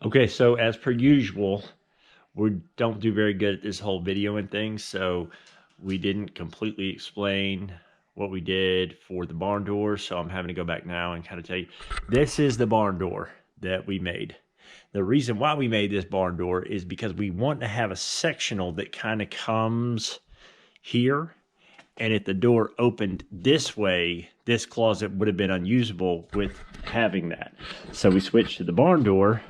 Okay, so as per usual, we don't do very good at this whole video and things, so we didn't completely explain what we did for the barn door, so I'm having to go back now and kind of tell you. This is the barn door that we made. The reason why we made this barn door is because we want to have a sectional that kind of comes here, and if the door opened this way, this closet would have been unusable with having that. So we switched to the barn door.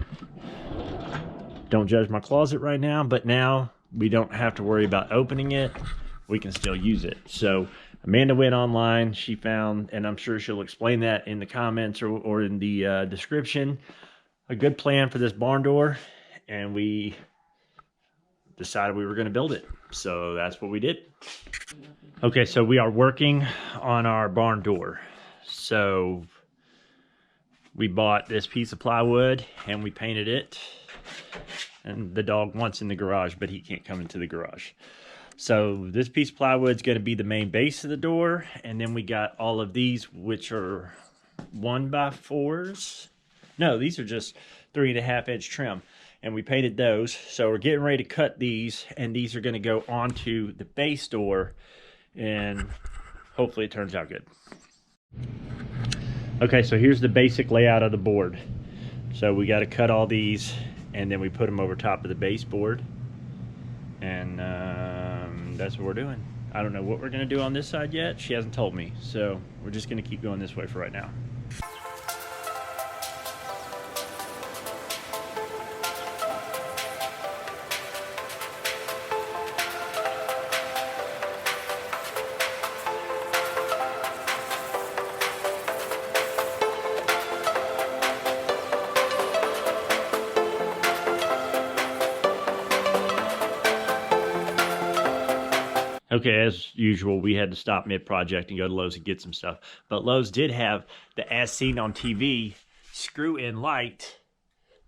Don't judge my closet right now, but now we don't have to worry about opening it. We can still use it. So Amanda went online. She found, and I'm sure she'll explain that in the comments or in the description, a good plan for this barn door. And we decided we were going to build it. So that's what we did. Okay, so we are working on our barn door. So we bought this piece of plywood and we painted it. And the dog wants in the garage, but he can't come into the garage. So this piece of plywood is going to be the main base of the door. And then we got all of these, which are 1x4s. No, these are just 3.5-inch trim. And we painted those. So we're getting ready to cut these. And these are going to go onto the base door. And hopefully it turns out good. Okay, so here's the basic layout of the board. So we got to cut all these, and then we put them over top of the baseboard, and that's what we're doing. I don't know what we're going to do on this side yet. She hasn't told me, so we're just going to keep going this way for right now. Okay, as usual, we had to stop mid-project and go to Lowe's and get some stuff. But Lowe's did have the as seen on TV screw-in light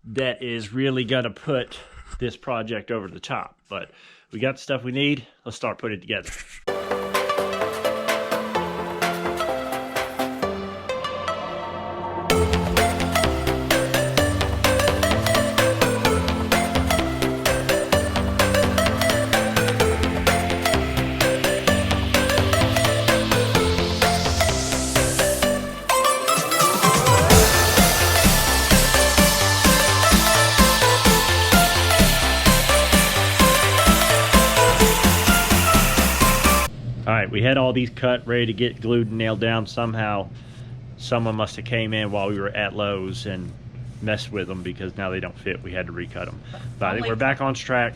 that is really going to put this project over the top. But we got the stuff we need. Let's start putting it together. All right, we had all these cut, ready to get glued and nailed down. Somehow, someone must have came in while we were at Lowe's and messed with them because now they don't fit. We had to recut them. But I think we're back on track,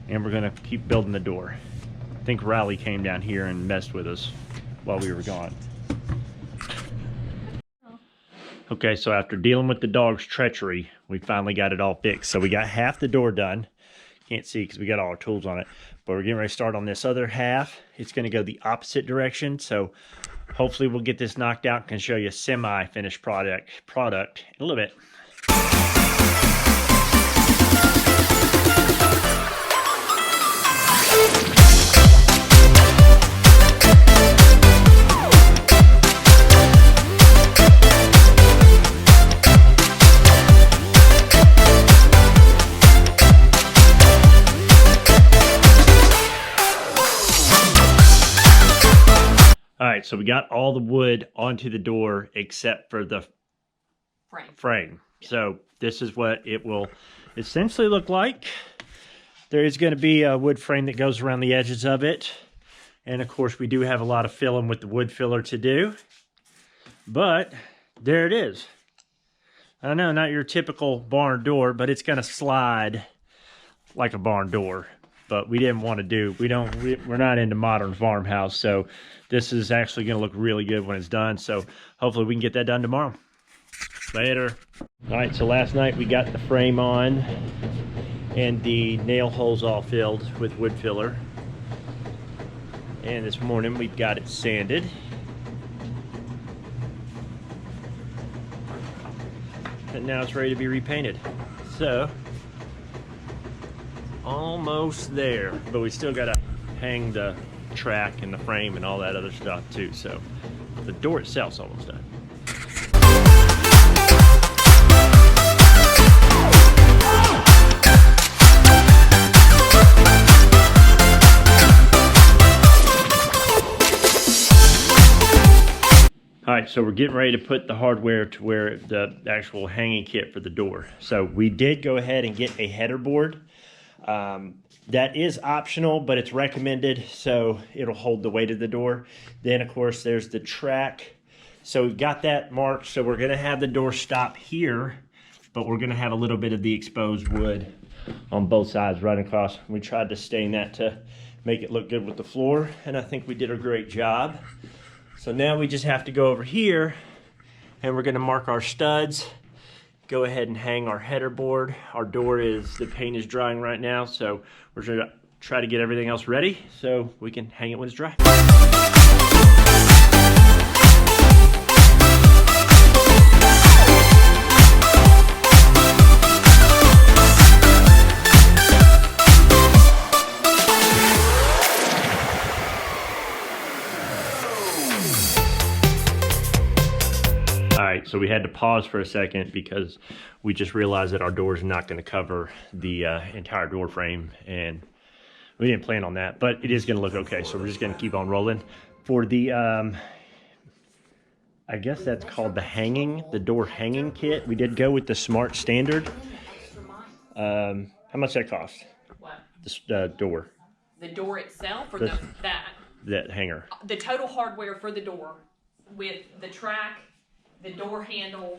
and we're gonna keep building the door. I think Riley came down here and messed with us while we were gone. Okay, so after dealing with the dog's treachery, we finally got it all fixed. So we got half the door done. Can't see because we got all our tools on it, but we're getting ready to start on this other half. It's going to go the opposite direction, so hopefully we'll get this knocked out and can show you a semi-finished product in a little bit. All right, so we got all the wood onto the door except for the frame. Yeah. So this is what it will essentially look like. There is going to be a wood frame that goes around the edges of it. And of course, we do have a lot of filling with the wood filler to do. But there it is. I know, not your typical barn door, but it's going to slide like a barn door. But we didn't want to do, we're not into modern farmhouse, so this is actually going to look really good when it's done. So hopefully we can get that done tomorrow. Later. All right, so last night we got the frame on and the nail holes all filled with wood filler. And this morning we've got it sanded. And now it's ready to be repainted. So almost there, but we still got to hang the track and the frame and all that other stuff too. So the door itself's almost done. All right, so we're getting ready to put the hardware to where the actual hanging kit for the door. So we did go ahead and get a header board. That is optional, but it's recommended, so it'll hold the weight of the door. Then, of course, there's the track. So we've got that marked, so we're gonna have the door stop here, but we're gonna have a little bit of the exposed wood on both sides running across. We tried to stain that to make it look good with the floor, and I think we did a great job. So now we just have to go over here and we're gonna mark our studs, go ahead and hang our header board. Our door the paint is drying right now, so we're gonna try to get everything else ready so we can hang it when it's dry. So we had to pause for a second because we just realized that our door is not going to cover the entire door frame, and we didn't plan on that, but it is going to look okay. So we're just going to keep on rolling. For the, I guess that's called the door hanging kit. We did go with the Smart Standard. How much that cost? What? The door. The door itself, or that hanger? The total hardware for the door with the track, the door handle,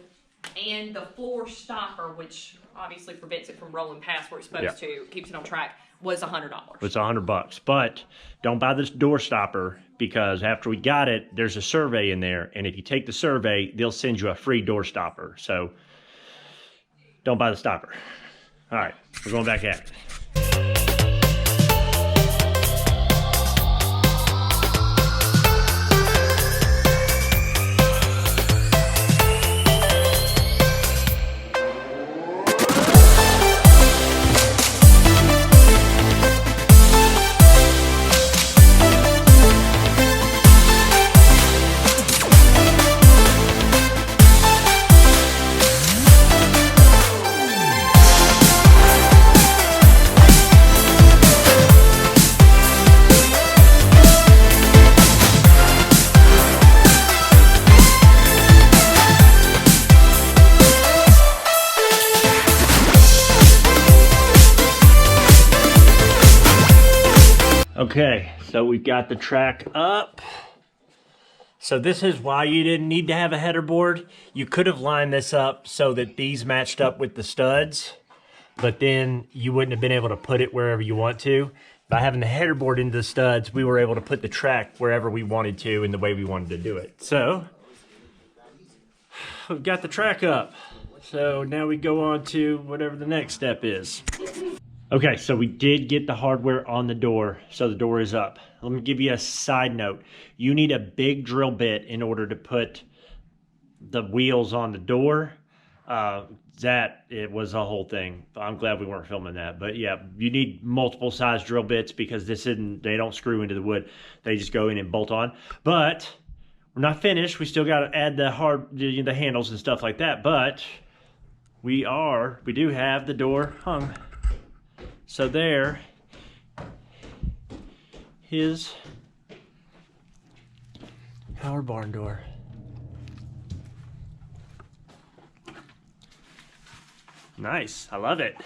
and the floor stopper, which obviously prevents it from rolling past where it's supposed to, keeps it on track, was $100. It's $100, but don't buy this door stopper because after we got it, there's a survey in there, and if you take the survey, they'll send you a free door stopper. So don't buy the stopper. All right, we're going back at it. Okay, so we've got the track up. So this is why you didn't need to have a header board. You could have lined this up so that these matched up with the studs, but then you wouldn't have been able to put it wherever you want to. By having the header board into the studs, we were able to put the track wherever we wanted to in the way we wanted to do it. So we've got the track up. So now we go on to whatever the next step is. Okay, so we did get the hardware on the door, so the door is up. Let me give you a side note. You need a big drill bit in order to put the wheels on the door. It was a whole thing. I'm glad we weren't filming that, but yeah, you need multiple size drill bits because they don't screw into the wood. They just go in and bolt on. But we're not finished. We still got to add the handles and stuff like that, but we do have the door hung. So there is our barn door. Nice, I love it.